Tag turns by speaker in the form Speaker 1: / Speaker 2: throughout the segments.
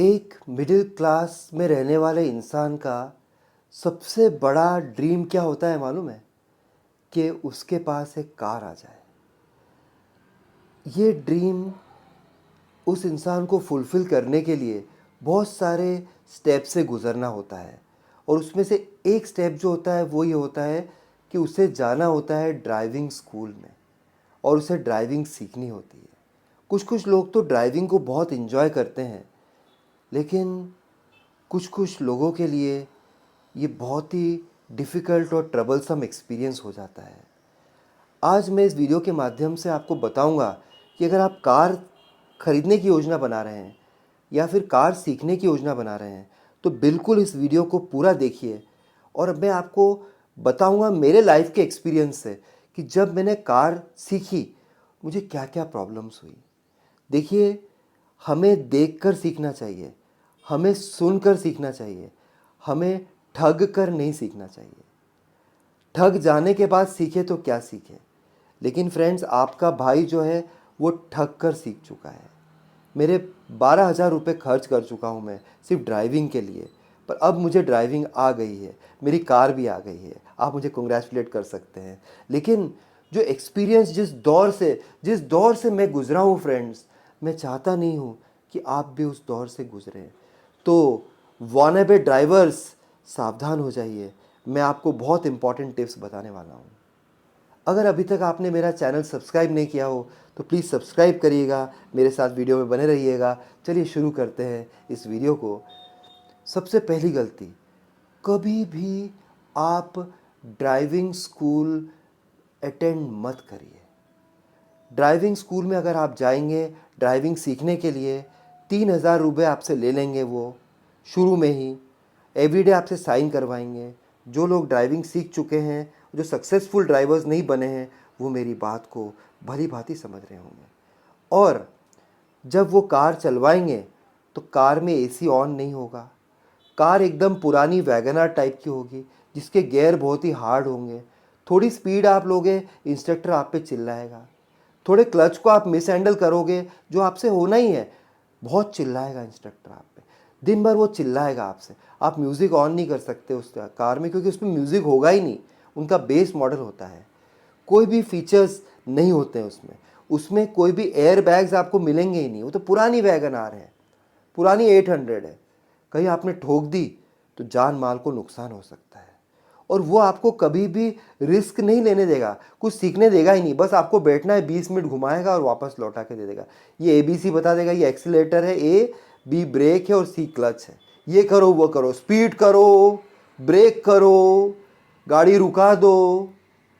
Speaker 1: एक middle class में रहने वाले इंसान का सबसे बड़ा ड्रीम क्या होता है मालूम है? कि उसके पास एक कार आ जाए। ये ड्रीम उस इंसान को फुलफ़िल करने के लिए बहुत सारे स्टेप से गुज़रना होता है, और उसमें से एक स्टेप जो होता है वो ये होता है कि उसे जाना होता है ड्राइविंग स्कूल में, और उसे ड्राइविंग सीखनी होती है। कुछ कुछ लोग तो ड्राइविंग को बहुत इन्जॉय करते हैं, लेकिन कुछ कुछ लोगों के लिए ये बहुत ही डिफ़िकल्ट और ट्रबलसम एक्सपीरियंस हो जाता है। आज मैं इस वीडियो के माध्यम से आपको बताऊंगा कि अगर आप कार खरीदने की योजना बना रहे हैं या फिर कार सीखने की योजना बना रहे हैं, तो बिल्कुल इस वीडियो को पूरा देखिए। और अब मैं आपको बताऊंगा मेरे लाइफ के एक्सपीरियंस से कि जब मैंने कार सीखी मुझे क्या क्या प्रॉब्लम्स हुई। देखिए, हमें देखकर सीखना चाहिए, हमें सुनकर सीखना चाहिए, हमें ठग कर नहीं सीखना चाहिए। ठग जाने के बाद सीखे तो क्या सीखे। लेकिन फ्रेंड्स, आपका भाई जो है वो ठग कर सीख चुका है। मेरे 12,000 रुपये खर्च कर चुका हूँ मैं सिर्फ ड्राइविंग के लिए, पर अब मुझे ड्राइविंग आ गई है, मेरी कार भी आ गई है। आप मुझे कंग्रेचुलेट कर सकते हैं। लेकिन जो एक्सपीरियंस जिस दौर से मैं गुज़रा हूँ फ्रेंड्स, मैं चाहता नहीं हूँ कि आप भी उस दौर से गुज़रें। तो वॉनेबल ड्राइवर्स, सावधान हो जाइए। मैं आपको बहुत इंपॉर्टेंट टिप्स बताने वाला हूँ। अगर अभी तक आपने मेरा चैनल सब्सक्राइब नहीं किया हो तो प्लीज़ सब्सक्राइब करिएगा, मेरे साथ वीडियो में बने रहिएगा। चलिए शुरू करते हैं इस वीडियो को। सबसे पहली गलती, कभी भी आप ड्राइविंग स्कूल अटेंड मत करिए। ड्राइविंग स्कूल में अगर आप जाएंगे ड्राइविंग सीखने के लिए, 3,000 रुपये आपसे ले लेंगे वो शुरू में ही। एवरीडे आपसे साइन करवाएंगे। जो लोग ड्राइविंग सीख चुके हैं, जो सक्सेसफुल ड्राइवर्स नहीं बने हैं, वो मेरी बात को भली भांति समझ रहे होंगे। और जब वो कार चलवाएंगे तो कार में एसी ऑन नहीं होगा। कार एकदम पुरानी वैगनआर टाइप की होगी, जिसके गियर बहुत ही हार्ड होंगे। थोड़ी स्पीड आप लोगे, इंस्ट्रक्टर आप पे चिल्लाएगा। थोड़े क्लच को आप मिस हैंडल करोगे, जो आपसे होना ही है, बहुत चिल्लाएगा इंस्ट्रक्टर आप पे। दिन भर वो चिल्लाएगा आपसे। आप म्यूज़िक ऑन नहीं कर सकते उस कार में, क्योंकि उसमें म्यूज़िक होगा ही नहीं। उनका बेस मॉडल होता है, कोई भी फीचर्स नहीं होते हैं उसमें। उसमें कोई भी एयर बैग्स आपको मिलेंगे ही नहीं। वो तो पुरानी वैगन आर है, पुरानी 800 है। कहीं आपने ठोक दी तो जान माल को नुकसान हो सकता है। और वो आपको कभी भी रिस्क नहीं लेने देगा, कुछ सीखने देगा ही नहीं। बस आपको बैठना है, 20 मिनट घुमाएगा और वापस लौटा के दे देगा। ये ABC बता देगा, ये एक्सीलेटर है, A B ब्रेक है और C क्लच है। ये करो, वो करो, स्पीड करो, ब्रेक करो, गाड़ी रुका दो।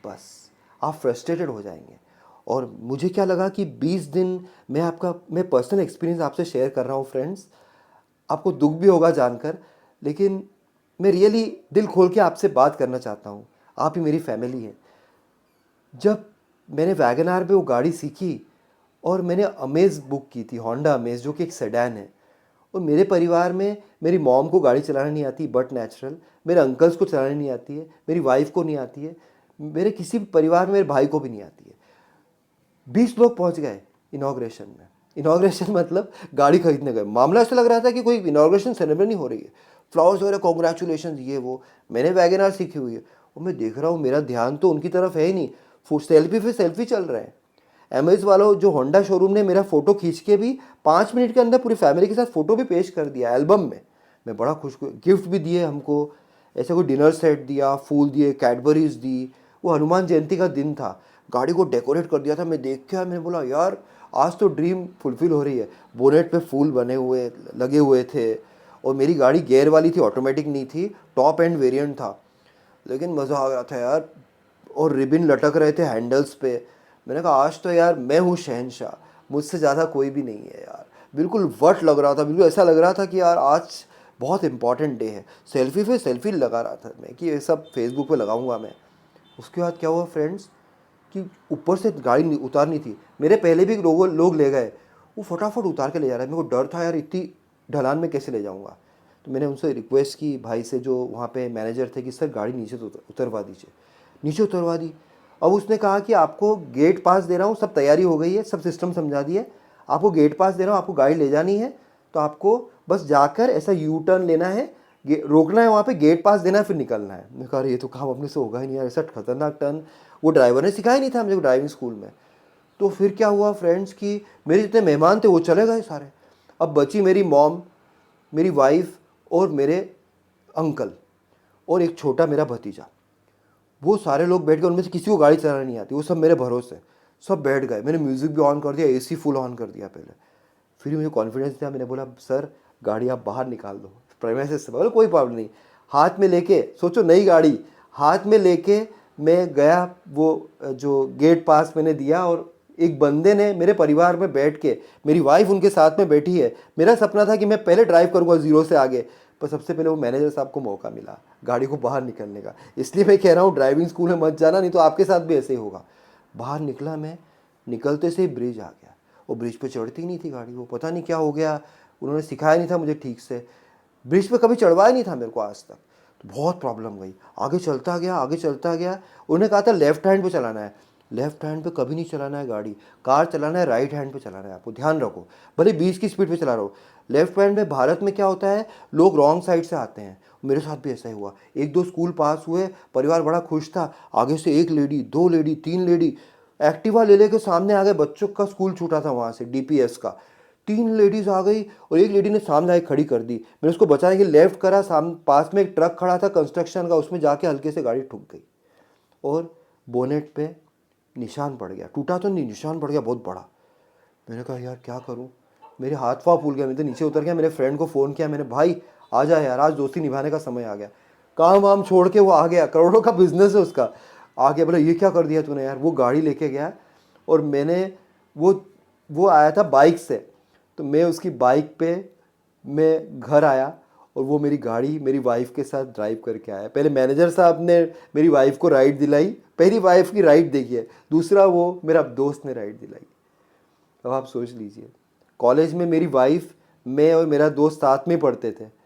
Speaker 1: बस आप फ्रस्ट्रेटेड हो जाएंगे। और मुझे क्या लगा कि 20 दिन मैं पर्सनल एक्सपीरियंस आपसे शेयर कर रहा हूँ फ्रेंड्स। आपको दुख भी होगा जानकर, लेकिन मैं रियली दिल खोल के आपसे बात करना चाहता हूँ। आप ही मेरी फैमिली है। जब मैंने वैगन आर पे वो गाड़ी सीखी, और मैंने अमेज़ बुक की थी, होंडा अमेज़, जो कि एक सेडान है। और मेरे परिवार में मेरी मॉम को गाड़ी चलाना नहीं आती, बट नेचुरल। मेरे अंकल्स को चलानी नहीं आती है, मेरी वाइफ को नहीं आती है, मेरे किसी भी परिवार में मेरे भाई को भी नहीं आती है। 20 लोग पहुंच गए इनॉग्रेशन में। इनॉग्रेशन मतलब गाड़ी खरीदने गए। मामला ऐसा लग रहा था कि कोई इनॉग्रेशन सेरेमनी हो रही है, फ्लावर्स वगैरह, कॉन्ग्रेचुलेशन, ये वो। मैंने वैगन आर सीखी हुई है, और मैं देख रहा हूँ मेरा ध्यान तो उनकी तरफ है ही नहीं। सेल्फी पे सेल्फी चल रहे हैं। एमएस वालों, जो होंडा शोरूम ने मेरा फ़ोटो खींच के भी 5 मिनट के अंदर पूरी फैमिली के साथ फ़ोटो भी पेश कर दिया एल्बम में। मैं बड़ा खुश, गिफ्ट भी दिए हमको। ऐसे कोई डिनर सेट दिया, फूल दिए, कैडबरीज दी। वो हनुमान जयंती का दिन था, गाड़ी को डेकोरेट कर दिया था। मैं देख के मैंने बोला, यार आज तो ड्रीम फुलफिल हो रही है। बोनेट पे फूल बने हुए लगे हुए थे, और मेरी गाड़ी गियर वाली थी, ऑटोमेटिक नहीं थी, टॉप एंड वेरिएंट था। लेकिन मज़ा आ गया था यार। और रिबिन लटक रहे थे हैंडल्स पे। मैंने कहा आज तो यार मैं हूँ शहंशाह, मुझसे ज़्यादा कोई भी नहीं है यार। बिल्कुल वट लग रहा था, बिल्कुल ऐसा लग रहा था कि यार आज बहुत इंपॉर्टेंट डे है। सेल्फी पे सेल्फी लगा रहा था मैं कि ये सब फेसबुक पे लगाऊंगा मैं। उसके बाद क्या हुआ फ्रेंड्स, कि ऊपर से गाड़ी उतारनी थी। मेरे पहले भी लोग ले गए, वो फटाफट उतार के ले जा रहा है। मेरे को डर था यार, इतनी ढलान में कैसे ले जाऊंगा। तो मैंने उनसे रिक्वेस्ट की, भाई से जो वहाँ पे मैनेजर थे, कि सर गाड़ी नीचे तो उतरवा दीजिए। नीचे उतरवा दी। अब उसने कहा कि आपको गेट पास दे रहा हूँ, सब तैयारी हो गई है, सब सिस्टम समझा दिए, आपको गेट पास दे रहा हूँ, आपको गाड़ी ले जानी है तो आपको बस जाकर ऐसा यू टर्न लेना है, रोकना है वहाँ पे, गेट पास देना है, फिर निकलना है। मैं कहा ये तो काम अपने से होगा ही नहीं यार, ऐसा खतरनाक टर्न वो ड्राइवर ने सिखाया नहीं था मुझे ड्राइविंग स्कूल में। तो फिर क्या हुआ फ्रेंड्स कि मेरे जितने मेहमान थे वो चले गए सारे। अब बची मेरी मॉम, मेरी वाइफ और मेरे अंकल और एक छोटा मेरा भतीजा। वो सारे लोग बैठ गए, उनमें से किसी को गाड़ी चलाना नहीं आती, वो सब मेरे भरोसे सब बैठ गए। मैंने म्यूज़िक भी ऑन कर दिया, एसी फुल ऑन कर दिया पहले। फिर मुझे कॉन्फिडेंस था, मैंने बोला सर गाड़ी आप बाहर निकाल दो प्रेमाइसेस से। बोला कोई प्रॉब्लम नहीं। हाथ में लेके, सोचो नई गाड़ी हाथ में लेके मैं गया, वो जो गेट पास मैंने दिया, और एक बंदे ने मेरे परिवार में बैठ के, मेरी वाइफ उनके साथ में बैठी है। मेरा सपना था कि मैं पहले ड्राइव करूँगा ज़ीरो से आगे, पर सबसे पहले वो मैनेजर साहब को मौका मिला गाड़ी को बाहर निकलने का। इसलिए मैं कह रहा हूँ ड्राइविंग स्कूल में मत जाना, नहीं तो आपके साथ भी ऐसे ही होगा। बाहर निकला मैं, निकलते से ही ब्रिज आ गया। वो ब्रिज पे चढ़ती ही नहीं थी गाड़ी, वो पता नहीं क्या हो गया, उन्होंने सिखाया नहीं था मुझे ठीक से। ब्रिज पे कभी चढ़वाया नहीं था मेरे को आज तक, तो बहुत प्रॉब्लम गई। आगे चलता गया, आगे चलता गया। उन्होंने कहा था लेफ्ट हैंड पे चलाना है। लेफ्ट हैंड पे कभी नहीं चलाना है गाड़ी, कार चलाना है राइट हैंड पे चलाना है, आपको ध्यान रखो। भले 20 की स्पीड पे चला रहा हो, लेफ्ट हैंड में भारत में क्या होता है, लोग रॉन्ग साइड से आते हैं। मेरे साथ भी ऐसा ही हुआ। एक दो स्कूल पास हुए, परिवार बड़ा खुश था। आगे से एक लेडी, दो लेडी, तीन लेडी एक्टिवा ले लेके सामने आ गए। बच्चों का स्कूल छूटा था वहाँ से, डीपीएस का। तीन लेडीज आ गई और एक लेडी ने सामने आके खड़ी कर दी। मैंने उसको बचाने के लिए लेफ्ट करा, सामने पास में एक ट्रक खड़ा था कंस्ट्रक्शन का, उसमें जाके हल्के से गाड़ी ठुक गई और बोनेट पे निशान पड़ गया। टूटा तो नहीं, निशान पड़ गया बहुत बड़ा। मैंने कहा यार क्या करूं, मेरे हाथ पाँव फूल गया। मैं तो नीचे उतर गया, मेरे फ्रेंड को फ़ोन किया मैंने, भाई आ जा यार, आज दोस्ती निभाने का समय आ गया। काम वाम छोड़ के वो आ गया, करोड़ों का बिजनेस है उसका। आ गया, बोला ये क्या कर दिया तूने यार। वो गाड़ी लेके गया और मैंने वो आया था बाइक से, तो मैं उसकी बाइक पे मैं घर आया और वो मेरी गाड़ी मेरी वाइफ के साथ ड्राइव करके आया। पहले मैनेजर साहब ने मेरी वाइफ को राइड दिलाई, पहली वाइफ की राइड देखिए, दूसरा वो मेरा दोस्त ने राइड दिलाई। अब आप सोच लीजिए, कॉलेज में मेरी वाइफ, मैं और मेरा दोस्त साथ में पढ़ते थे।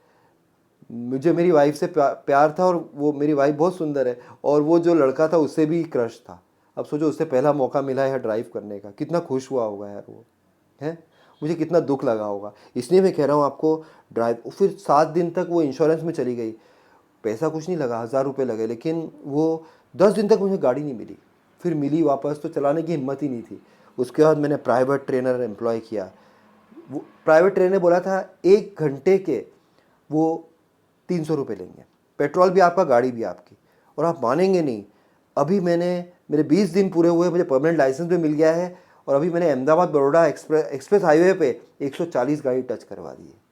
Speaker 1: मुझे मेरी वाइफ से प्यार था और वो मेरी वाइफ बहुत सुंदर है, और वो जो लड़का था उससे भी क्रश था। अब सोचो उससे पहला मौका मिला है ड्राइव करने का, कितना खुश हुआ होगा यार वो, है। मुझे कितना दुख लगा होगा। इसलिए मैं कह रहा हूँ आपको ड्राइव। फिर 7 दिन तक वो इंश्योरेंस में चली गई, पैसा कुछ नहीं लगा, 1000 रुपये लगे, लेकिन वो 10 दिन तक मुझे गाड़ी नहीं मिली। फिर मिली वापस तो चलाने की हिम्मत ही नहीं थी। उसके बाद मैंने प्राइवेट ट्रेनर एम्प्लॉय किया। वो प्राइवेट ट्रेनर ने बोला था 1 घंटे के वो 300 रुपये लेंगे, पेट्रोल भी आपका, गाड़ी भी आपकी। और आप मानेंगे नहीं, अभी मेरे 20 दिन पूरे हुए, मुझे परमानेंट लाइसेंस भी मिल गया है, और अभी मैंने अहमदाबाद बड़ौदा एक्सप्रेस हाईवे पे 140 गाड़ी टच करवा दी है।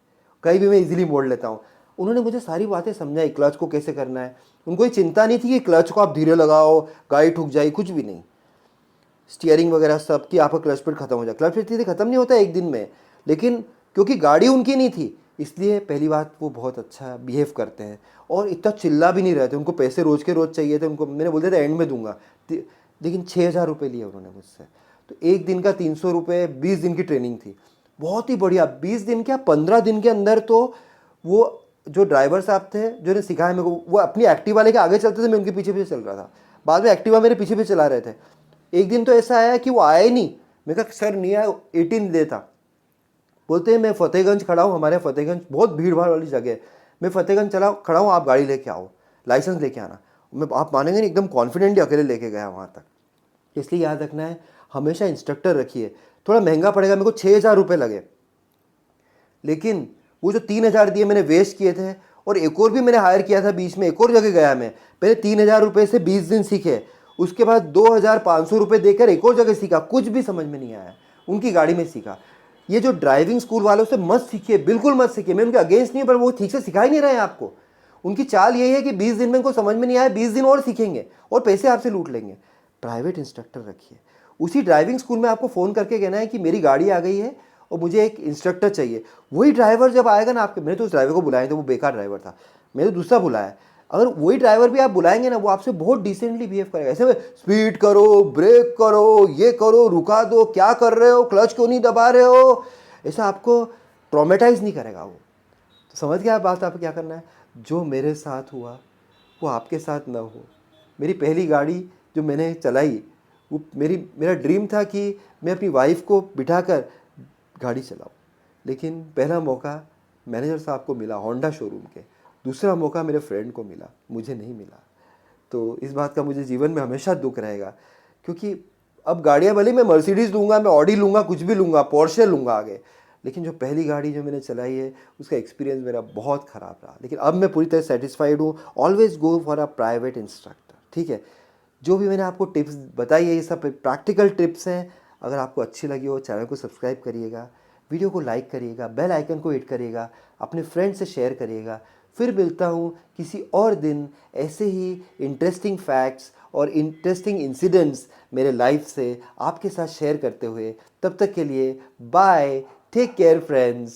Speaker 1: कहीं भी मैं इजीली मोड़ लेता हूँ। उन्होंने मुझे सारी बातें समझाई, क्लच को कैसे करना है। उनको ये चिंता नहीं थी कि क्लच को आप धीरे लगाओ गाड़ी ठुक जाए, कुछ भी नहीं। स्टीयरिंग वगैरह सब कि आपका क्लच प्लेट खत्म हो जाए। क्लच प्लेट खत्म नहीं होता एक दिन में, लेकिन क्योंकि गाड़ी उनकी नहीं थी, इसलिए पहली बात वो बहुत अच्छा बिहेव करते हैं और इतना चिल्ला भी नहीं रहते। उनको पैसे रोज़ के रोज़ चाहिए थे, उनको मैंने बोल दिया था एंड में दूंगा, लेकिन 6000 रुपये लिए उन्होंने मुझसे। तो एक दिन का 300 रुपये, 20 दिन की ट्रेनिंग थी, बहुत ही बढ़िया। 20 दिन क्या, 15 दिन के अंदर तो वो जो ड्राइवर साहब थे जो ने सिखाया मेरे को, वो अपनी एक्टिवा लेके आगे चलते थे, मैं उनके पीछे पीछे चल रहा था। बाद में एक्टिवा मेरे पीछे पीछे चला रहे थे। एक दिन तो ऐसा आया कि वो आया ही नहीं। मैं कहा सर नहीं आया, 18 देता। बोलते हैं मैं फतेहगंज खड़ा हूँ, हमारे फतेहगंज बहुत भीड़ भाड़ वाली जगह है, मैं फतेहगंज खड़ा हूँ, आप गाड़ी लेके आओ, लाइसेंस लेके आना। मैं, आप मानेंगे नहीं, एकदम कॉन्फिडेंटली अकेले लेके गया वहाँ तक। इसलिए याद रखना है, हमेशा इंस्ट्रक्टर रखिए। थोड़ा महंगा पड़ेगा, मेरे को 6000 रुपये लगे, लेकिन वो जो 3000 दिए मैंने वेस्ट किए थे। और एक और भी मैंने हायर किया था बीच में, एक और जगह गया मैं, पहले 3000 रुपये से 20 दिन सीखे, उसके बाद 2500 रुपये देकर एक और जगह सीखा, कुछ भी समझ में नहीं आया, उनकी गाड़ी में सीखा। ये जो ड्राइविंग स्कूल वालों से मत सीखिए, बिल्कुल मत सीखिए। मैं उनके अगेंस्ट नहीं, पर वो ठीक से सिखा ही नहीं रहे हैं आपको। उनकी चाल यही है कि 20 दिन में उनको समझ में नहीं आया, 20 दिन और सीखेंगे और पैसे आपसे लूट लेंगे। प्राइवेट इंस्ट्रक्टर रखिए। उसी ड्राइविंग स्कूल में आपको फ़ोन करके कहना है कि मेरी गाड़ी आ गई है और मुझे एक इंस्ट्रक्टर चाहिए। वही ड्राइवर जब आएगा ना आपके, मैंने तो उस ड्राइवर को बुलाया था, वो बेकार ड्राइवर था, मैंने तो दूसरा बुलाया। अगर वही ड्राइवर भी आप बुलाएंगे ना, वो आपसे बहुत डिसेंटली बिहेव करेगा। ऐसे में स्पीड करो, ब्रेक करो, ये करो, रुका दो, क्या कर रहे हो, क्लच क्यों नहीं दबा रहे हो, ऐसा आपको ट्रॉमेटाइज नहीं करेगा वो। तो समझ गया बात, आपको क्या करना है। जो मेरे साथ हुआ वो आपके साथ ना हो। मेरी पहली गाड़ी जो मैंने चलाई, वो मेरा ड्रीम था कि मैं अपनी वाइफ को बिठाकर गाड़ी चलाऊं। लेकिन पहला मौका मैनेजर साहब को मिला होंडा शोरूम के, दूसरा मौका मेरे फ्रेंड को मिला, मुझे नहीं मिला। तो इस बात का मुझे जीवन में हमेशा दुख रहेगा, क्योंकि अब गाड़ियाँ भले मैं मर्सिडीज़ लूँगा, मैं ऑडी लूँगा, कुछ भी लूँगा, पोर्शे लूँगा आगे, लेकिन जो पहली गाड़ी जो मैंने चलाई है उसका एक्सपीरियंस मेरा बहुत ख़राब रहा। लेकिन अब मैं पूरी तरह सेटिस्फाइड हूँ। Always go for a private instructor, ठीक है। जो भी मैंने आपको टिप्स बताई है ये सब प्रैक्टिकल टिप्स हैं। अगर आपको अच्छी लगी हो चैनल को सब्सक्राइब करिएगा, वीडियो को लाइक करिएगा, बेल आइकन को हिट करिएगा, अपने फ्रेंड से शेयर करिएगा। फिर मिलता हूँ किसी और दिन ऐसे ही इंटरेस्टिंग फैक्ट्स और इंटरेस्टिंग इंसिडेंट्स मेरे लाइफ से आपके साथ शेयर करते हुए। तब तक के लिए बाय, टेक केयर फ्रेंड्स।